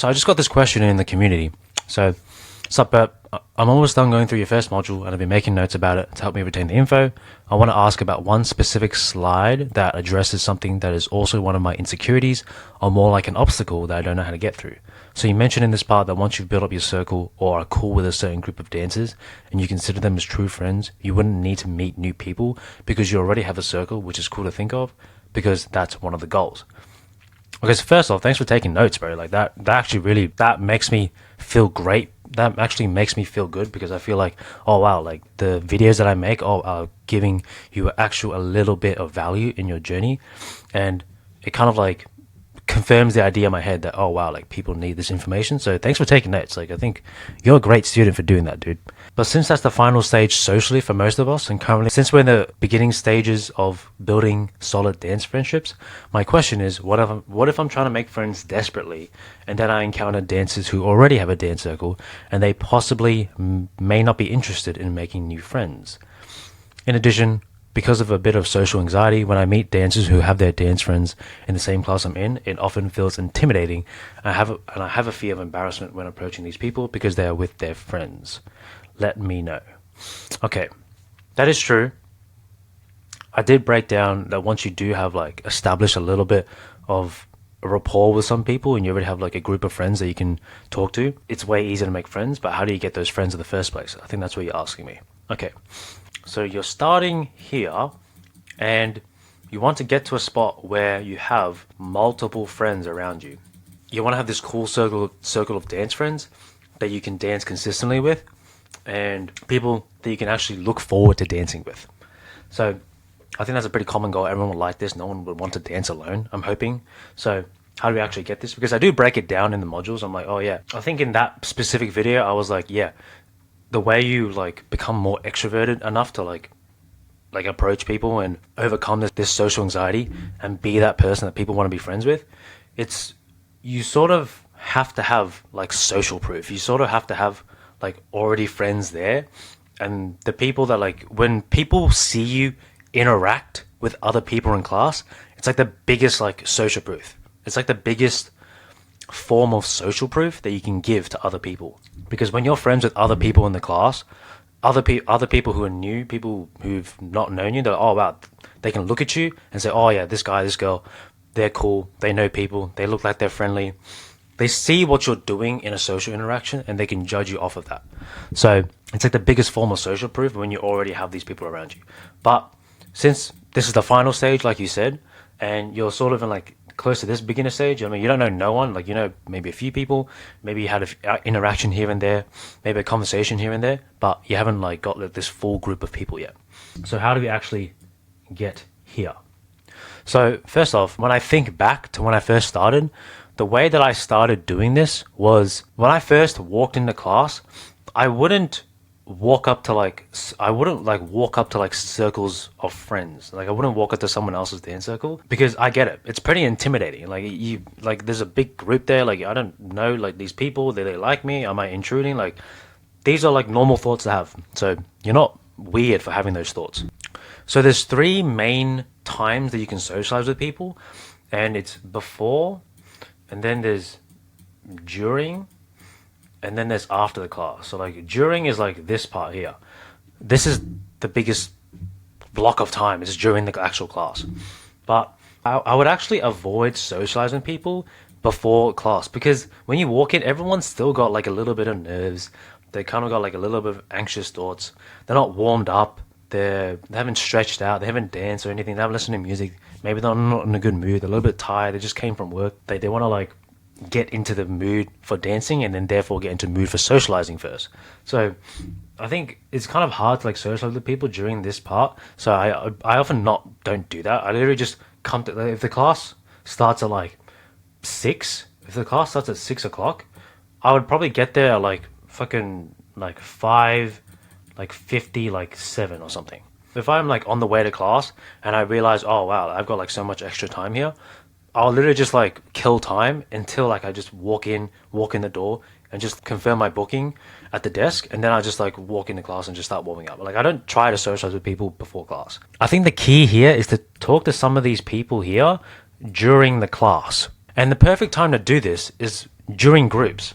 So I just got this question in the community. So, sup, Bert? I'm almost done going through your first module, and I've been making notes about it to help me retain the info. I want to ask about one specific slide that addresses something that is also one of my insecurities, or more like an obstacle that I don't know how to get through. So you mentioned in this part that once you've built up your circle or are cool with a certain group of dancers, and you consider them as true friends, you wouldn't need to meet new people because you already have a circle, which is cool to think of, because that's one of the goals. Okay, so first off, thanks for taking notes, bro. Like that actually really, that makes me feel great. That actually makes me feel good because I feel like, oh wow, like the videos that I make are giving you a little bit of value in your journey. And it kind of like confirms the idea in my head that, oh wow, like people need this information. So thanks for taking notes. Like I think you're a great student for doing that, dude. But since that's the final stage socially for most of us, and currently since we're in the beginning stages of building solid dance friendships, my question is, what if I'm trying to make friends desperately, and then I encounter dancers who already have a dance circle, and they possibly may not be interested in making new friends? In addition, because of a bit of social anxiety, when I meet dancers who have their dance friends in the same class I'm in, it often feels intimidating. I have a fear of embarrassment when approaching these people because they are with their friends. Let me know. Okay, that is true. I did break down that once you do have like established a little bit of a rapport with some people and you already have like a group of friends that you can talk to, it's way easier to make friends. But how do you get those friends in the first place? I think that's what you're asking me. Okay, so you're starting here and you want to get to a spot where you have multiple friends around you. You want to have this cool circle of dance friends that you can dance consistently with, and people that you can actually look forward to dancing with. So I think that's a pretty common goal. Everyone would like this. No one would want to dance alone, I'm hoping. So how do we actually get this? Because I do break it down in the modules. I'm like, oh yeah. I think in that specific video, I was like, yeah, the way you like become more extroverted enough to like approach people and overcome this social anxiety and be that person that people want to be friends with, you sort of have to have like social proof. You sort of have to have like already friends there, and the people that like when people see you interact with other people in class, it's like the biggest like social proof. It's like the biggest form of social proof that you can give to other people, because when you're friends with other people in the class, other people who are new, people who've not known you, they're like, oh wow, they can look at you and say, oh yeah, this guy, this girl, they're cool, they know people, they look like they're friendly. They see what you're doing in a social interaction and they can judge you off of that. So it's like the biggest form of social proof when you already have these people around you. But since this is the final stage, like you said, and you're sort of in like close to this beginner stage, I mean, you don't know no one, like, you know, maybe a few people, maybe you had an interaction here and there, maybe a conversation here and there, but you haven't like got like, this full group of people yet. So how do we actually get here? So first off, when I think back to when I first started, the way that I started doing this was when I first walked into class, I wouldn't walk up to like circles of friends. Like I wouldn't walk up to someone else's dance circle because I get it. It's pretty intimidating. Like there's a big group there. Like I don't know like these people. Do they like me? Am I intruding? Like these are like normal thoughts to have. So you're not weird for having those thoughts. So there's three main times that you can socialize with people, and it's before, and then there's during, and then there's after the class. So like during is like this part here. This is the biggest block of time. It's during the actual class. But I would actually avoid socializing people before class, because when you walk in, everyone's still got like a little bit of nerves. They kind of got like a little bit of anxious thoughts. They're not warmed up. They haven't stretched out. They haven't danced or anything. They haven't listened to music. Maybe they're not in a good mood. They're a little bit tired. They just came from work. They want to like get into the mood for dancing and then therefore get into the mood for socializing first. So I think it's kind of hard to like socialize with people during this part. So I often don't do that. I literally just come to, if the class starts at like 6, if the class starts at 6 o'clock, I would probably get there at like fucking like 5, like 50, like 7 or something. If I'm like on the way to class and I realize, oh wow, I've got like so much extra time here, I'll literally just like kill time until like I just walk in the door and just confirm my booking at the desk, and then I just like walk into class and just start warming up. Like I don't try to socialize with people before class. I think the key here is to talk to some of these people here during the class. And the perfect time to do this is during groups.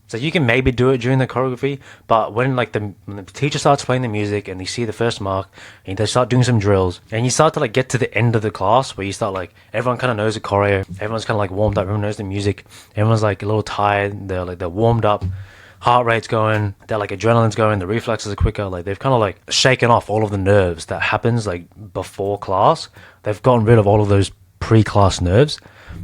So you can maybe do it during the choreography, but when the teacher starts playing the music and you see the first mark and they start doing some drills and you start to like get to the end of the class where you start like everyone kind of knows the choreo, everyone's kind of like warmed up, everyone knows the music, everyone's like a little tired, they're warmed up, heart rate's going, they're like adrenaline's going, the reflexes are quicker, like they've kind of like shaken off all of the nerves that happens like before class. They've gotten rid of all of those pre-class nerves.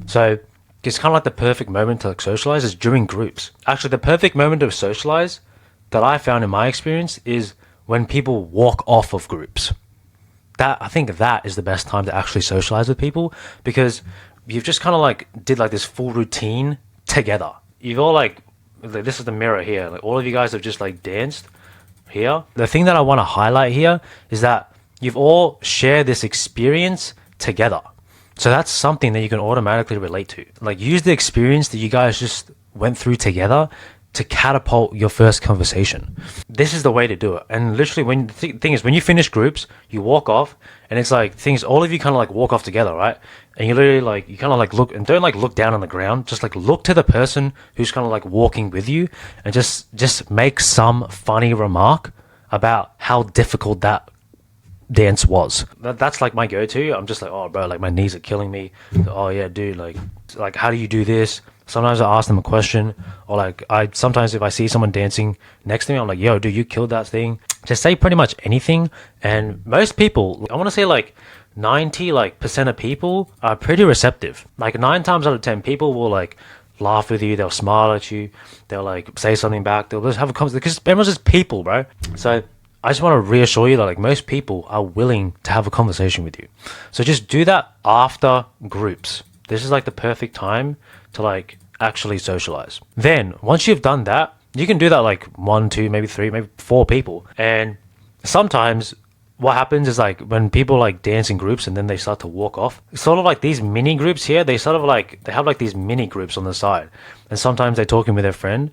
So it's kind of like the perfect moment to like socialize is during groups. Actually, the perfect moment to socialize that I found in my experience is when people walk off of groups. I think that is the best time to actually socialize with people because you've just kind of like did like this full routine together. You've all like this is the mirror here. Like all of you guys have just like danced here. The thing that I want to highlight here is that you've all shared this experience together. So that's something that you can automatically relate to. Like use the experience that you guys just went through together to catapult your first conversation. This is the way to do it. And literally when the thing is when you finish groups, you walk off and it's like things all of you kind of like walk off together, right? And you literally like you kind of like look and don't like look down on the ground, just like look to the person who's kind of like walking with you and just make some funny remark about how difficult that dance was. That's like my go-to. I'm just like, oh bro, like my knees are killing me. Oh yeah dude, like how do you do this? Sometimes I ask them a question, or like sometimes if I see someone dancing next to me, I'm like, yo dude, you killed that thing. Just say pretty much anything, and most people, I want to say like 90% of people are pretty receptive. Like 9 times out of 10 people will like laugh with you, they'll smile at you, they'll like say something back, they'll just have a conversation because everyone's just people, bro. So I just want to reassure you that like most people are willing to have a conversation with you. So just do that after groups. This is like the perfect time to like actually socialize. Then once you've done that, you can do that like 1, 2, maybe 3, maybe 4 people. And sometimes what happens is like when people like dance in groups and then they start to walk off, it's sort of like these mini groups here, they have like these mini groups on the side. And sometimes they're talking with their friend.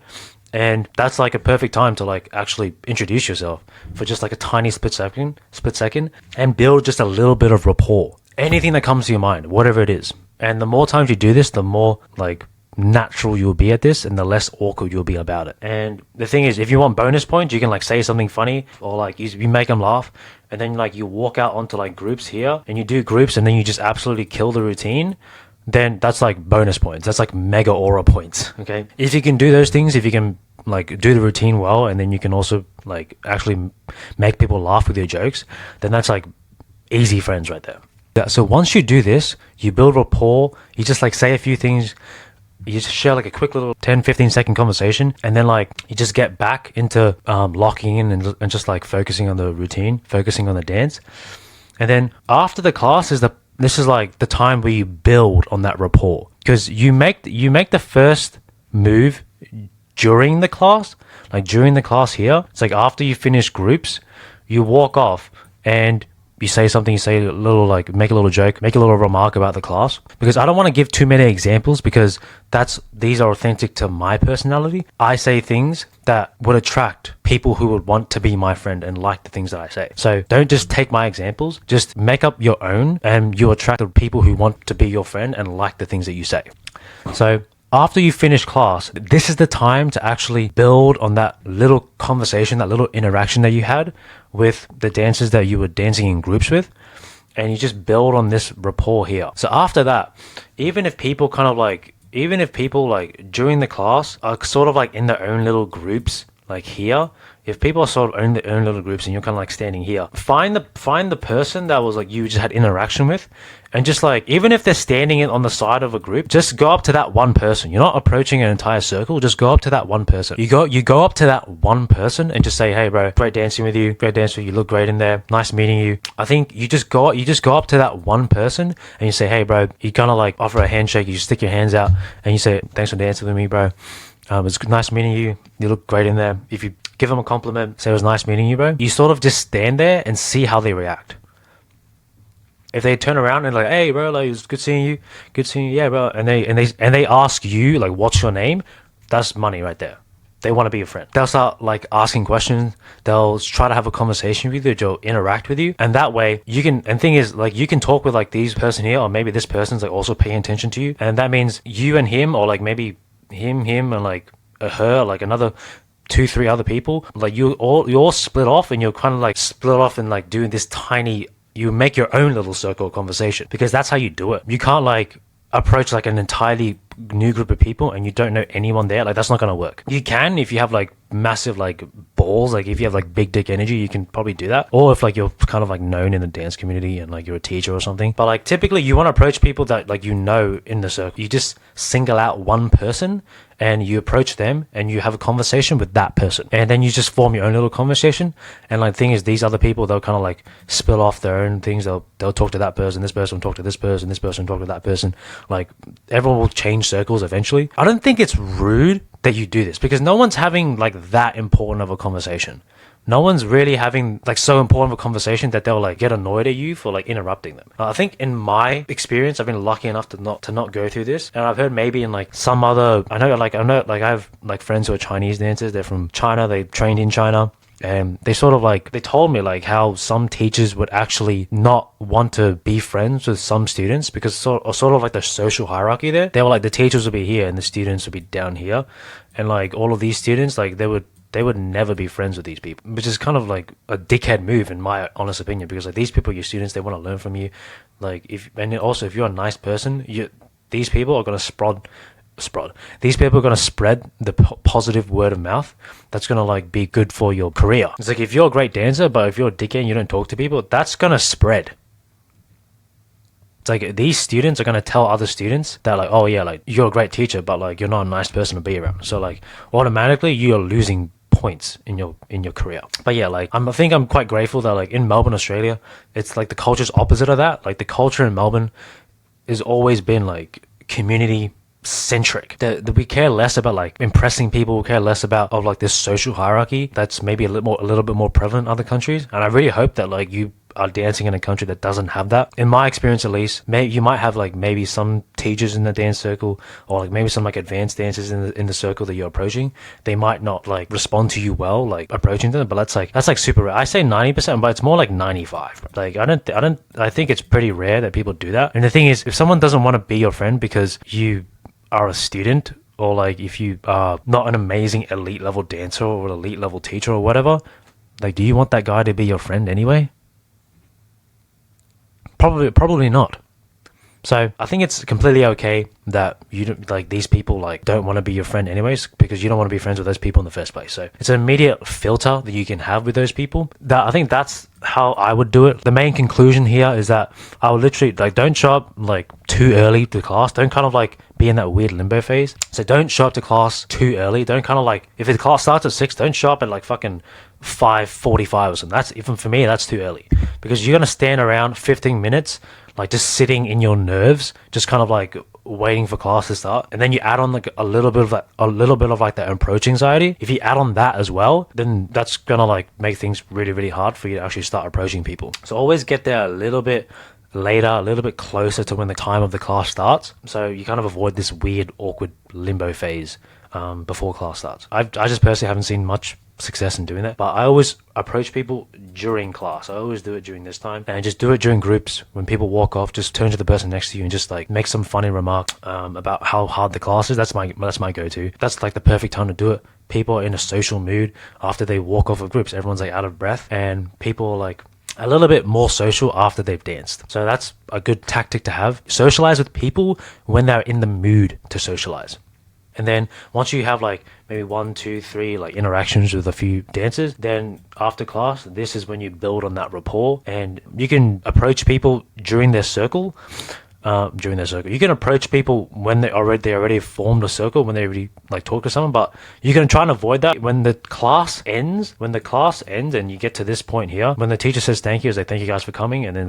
And that's like a perfect time to like actually introduce yourself for just like a tiny split second and build just a little bit of rapport. Anything that comes to your mind, whatever it is. And the more times you do this, the more like natural you'll be at this and the less awkward you'll be about it. And the thing is, if you want bonus points, you can like say something funny or like you make them laugh and then like you walk out onto like groups here and you do groups and then you just absolutely kill the routine. Then that's like bonus points. That's like mega aura points. Okay. If you can do those things, if you can like do the routine well, and then you can also like actually make people laugh with your jokes, then that's like easy friends right there. Yeah, so once you do this, you build rapport, you just like say a few things, you just share like a quick little 10-15 second conversation, and then like you just get back into locking in and just like focusing on the routine, focusing on the dance. And then after the class this is like the time where you build on that rapport, because you make the first move during the class. Like during the class here, it's like after you finish groups, you walk off and you say something, you say a little like make a little joke, make a little remark about the class, because I don't want to give too many examples because these are authentic to my personality. I say things that would attract people who would want to be my friend and like the things that I say. So don't just take my examples, just make up your own and you attract the people who want to be your friend and like the things that you say. So after you finish class, this is the time to actually build on that little conversation, that little interaction that you had with the dancers that you were dancing in groups with. And you just build on this rapport here. So after that, even if people like during the class are sort of like in their own little groups, like here, if people are sort of in their own little groups and you're kind of like standing here, find the person that was like you just had interaction with, and just like, even if they're standing on the side of a group, just go up to that one person. You're not approaching an entire circle, just go up to that one person. You go up to that one person and just say, hey bro, great dancing with you, you look great in there, nice meeting you. I think you just go up to that one person and you say, hey bro, you kind of like offer a handshake, you stick your hands out and you say, thanks for dancing with me bro. It's nice meeting you. You look great in there. If you give them a compliment, say it was nice meeting you, bro. You sort of just stand there and see how they react. If they turn around and like, hey, bro, like it's good seeing you, yeah, bro, and they ask you like, what's your name? That's money right there. They want to be your friend. They'll start like asking questions. They'll try to have a conversation with you. They'll interact with you, and that way you can. And thing is, like you can talk with like this person here, or maybe this person's like also paying attention to you, and that means you and him, or like maybe him, and like her, like another two, three other people, like you all split off, and you're kind of like split off and like doing this tiny. You make your own little circle of conversation because that's how you do it. You can't like approach like an entirely new group of people and you don't know anyone there. Like that's not gonna work. You can if you have like massive like balls, like if you have like big dick energy, you can probably do that. Or if like you're kind of like known in the dance community and like you're a teacher or something. But like typically you want to approach people that like you know in the circle. You just single out one person and you approach them and you have a conversation with that person, and then you just form your own little conversation. And like the thing is, these other people, they'll kind of like spill off their own things. They'll talk to that person, this person will talk to this person, this person will talk to that person. Like everyone will change circles eventually. I don't think it's rude that you do this because no one's having like that important of a conversation. No one's really having like so important of a conversation that they'll like get annoyed at you for like interrupting them. I think in my experience, I've been lucky enough to not go through this, and I've heard maybe in like some other. I know like I have like friends who are Chinese dancers. They're from China. They trained in China. And they sort of like, they told me like how some teachers would actually not want to be friends with some students because sort of like the social hierarchy there. They were like, the teachers would be here and the students would be down here. And like all of these students, like they would never be friends with these people, which is kind of like a dickhead move in my honest opinion, because like these people are your students, they want to learn from you. Like and also if you're a nice person, these people are going to these people are going to spread the positive word of mouth that's going to like be good for your career. It's like if you're a great dancer but if you're a dickhead and you don't talk to people, that's going to spread. It's like these students are going to tell other students that like, oh yeah, like you're a great teacher but like you're not a nice person to be around, so like automatically you're losing points in your career. But yeah, like I think I'm quite grateful that like in Melbourne, Australia, it's like the culture's opposite of that. Like the culture in Melbourne has always been like community centric. That we care less about like impressing people, we care less about of like this social hierarchy that's maybe a little bit more prevalent in other countries. And I really hope that like you are dancing in a country that doesn't have that. In my experience at least, you might have like maybe some teachers in the dance circle or like maybe some like advanced dancers in the circle that you're approaching. They might not like respond to you well like approaching them, but that's like super rare. I say 90%, but it's more like 95. Like I think it's pretty rare that people do that. And the thing is, if someone doesn't want to be your friend because you are a student, or like if you are not an amazing elite level dancer or an elite level teacher or whatever, like do you want that guy to be your friend anyway? Probably not. So I think it's completely okay that you don't, like these people like don't want to be your friend anyways, because you don't want to be friends with those people in the first place. So it's an immediate filter that you can have with those people. That I think that's how I would do it. The main conclusion here is that I would literally like don't show up like too early to class. Don't kind of like be in that weird limbo phase. So don't show up to class too early. Don't kind of like, if the class starts at 6, don't show up at like fucking 5:45 or something. That's, even for me, that's too early, because you're gonna stand around 15 minutes like just sitting in your nerves, just kind of like waiting for class to start. And then you add on like a little bit of like that approach anxiety. If you add on that as well, then that's gonna like make things really, really hard for you to actually start approaching people. So always get there a little bit later, a little bit closer to when the time of the class starts, so you kind of avoid this weird awkward limbo phase before class starts. I just personally haven't seen much success in doing that, but I always approach people during class. I always do it during this time, and just do it during groups. When people walk off, just turn to the person next to you and just like make some funny remark about how hard the class is. That's my go-to. That's like the perfect time to do it. People are in a social mood after they walk off of groups. Everyone's like out of breath, and people are like a little bit more social after they've danced. So that's a good tactic to have. Socialize with people when they're in the mood to socialize. And then once you have like maybe 1, 2, 3 like interactions with a few dancers, then after class, this is when you build on that rapport, and you can approach people during their circle. You can approach people when they already formed a circle, when they already like talk to someone, but you can try and avoid that when the class ends. When the class ends and you get to this point here, when the teacher says thank you, it's like thank you guys for coming, and then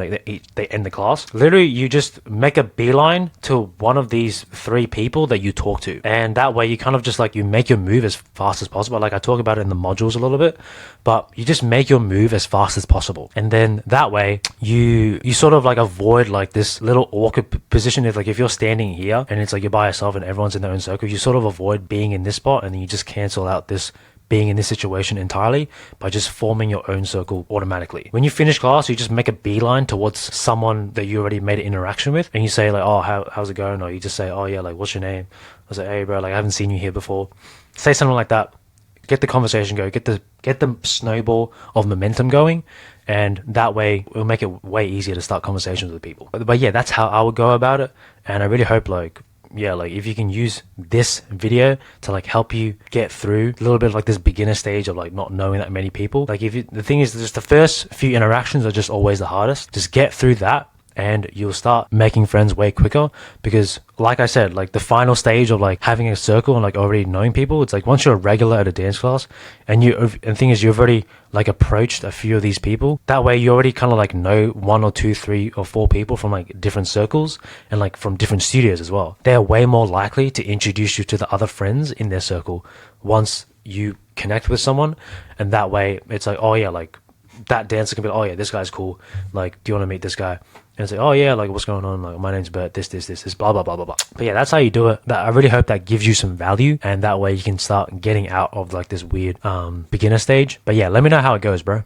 they end the class. Literally, you just make a beeline to one of these 3 people that you talk to, and that way you kind of just like you make your move as fast as possible. Like I talk about it in the modules a little bit, but you just make your move as fast as possible, and then that way you sort of like avoid like this little awkward position. If like if you're standing here and it's like you're by yourself and everyone's in their own circle, you sort of avoid being in this spot, and then you just cancel out this being in this situation entirely by just forming your own circle automatically. When you finish class, you just make a beeline towards someone that you already made an interaction with, and you say like, oh, how's it going? Or you just say, oh yeah, like, what's your name? I was like, hey bro, like, I haven't seen you here before. Say something like that. Get the conversation going, get the snowball of momentum going, and that way it'll make it way easier to start conversations with people. But yeah, that's how I would go about it, and I really hope like if you can use this video to like help you get through a little bit of like this beginner stage of like not knowing that many people. Like the thing is, just the first few interactions are just always the hardest. Just get through that, and you'll start making friends way quicker, because like I said, like the final stage of like having a circle and like already knowing people, it's like once you're a regular at a dance class and the thing is you've already like approached a few of these people, that way you already kind of like know 1 or 2, 3 or 4 people from like different circles and like from different studios as well. They're way more likely to introduce you to the other friends in their circle once you connect with someone, and that way it's like, oh yeah, like that dancer can be like, oh yeah, this guy's cool, like, do you want to meet this guy? And say, oh yeah, like, what's going on? Like, my name's Bert, this, blah, blah, blah, blah, blah. But yeah, that's how you do it. I really hope that gives you some value, and that way you can start getting out of like this weird beginner stage. But yeah, let me know how it goes, bro.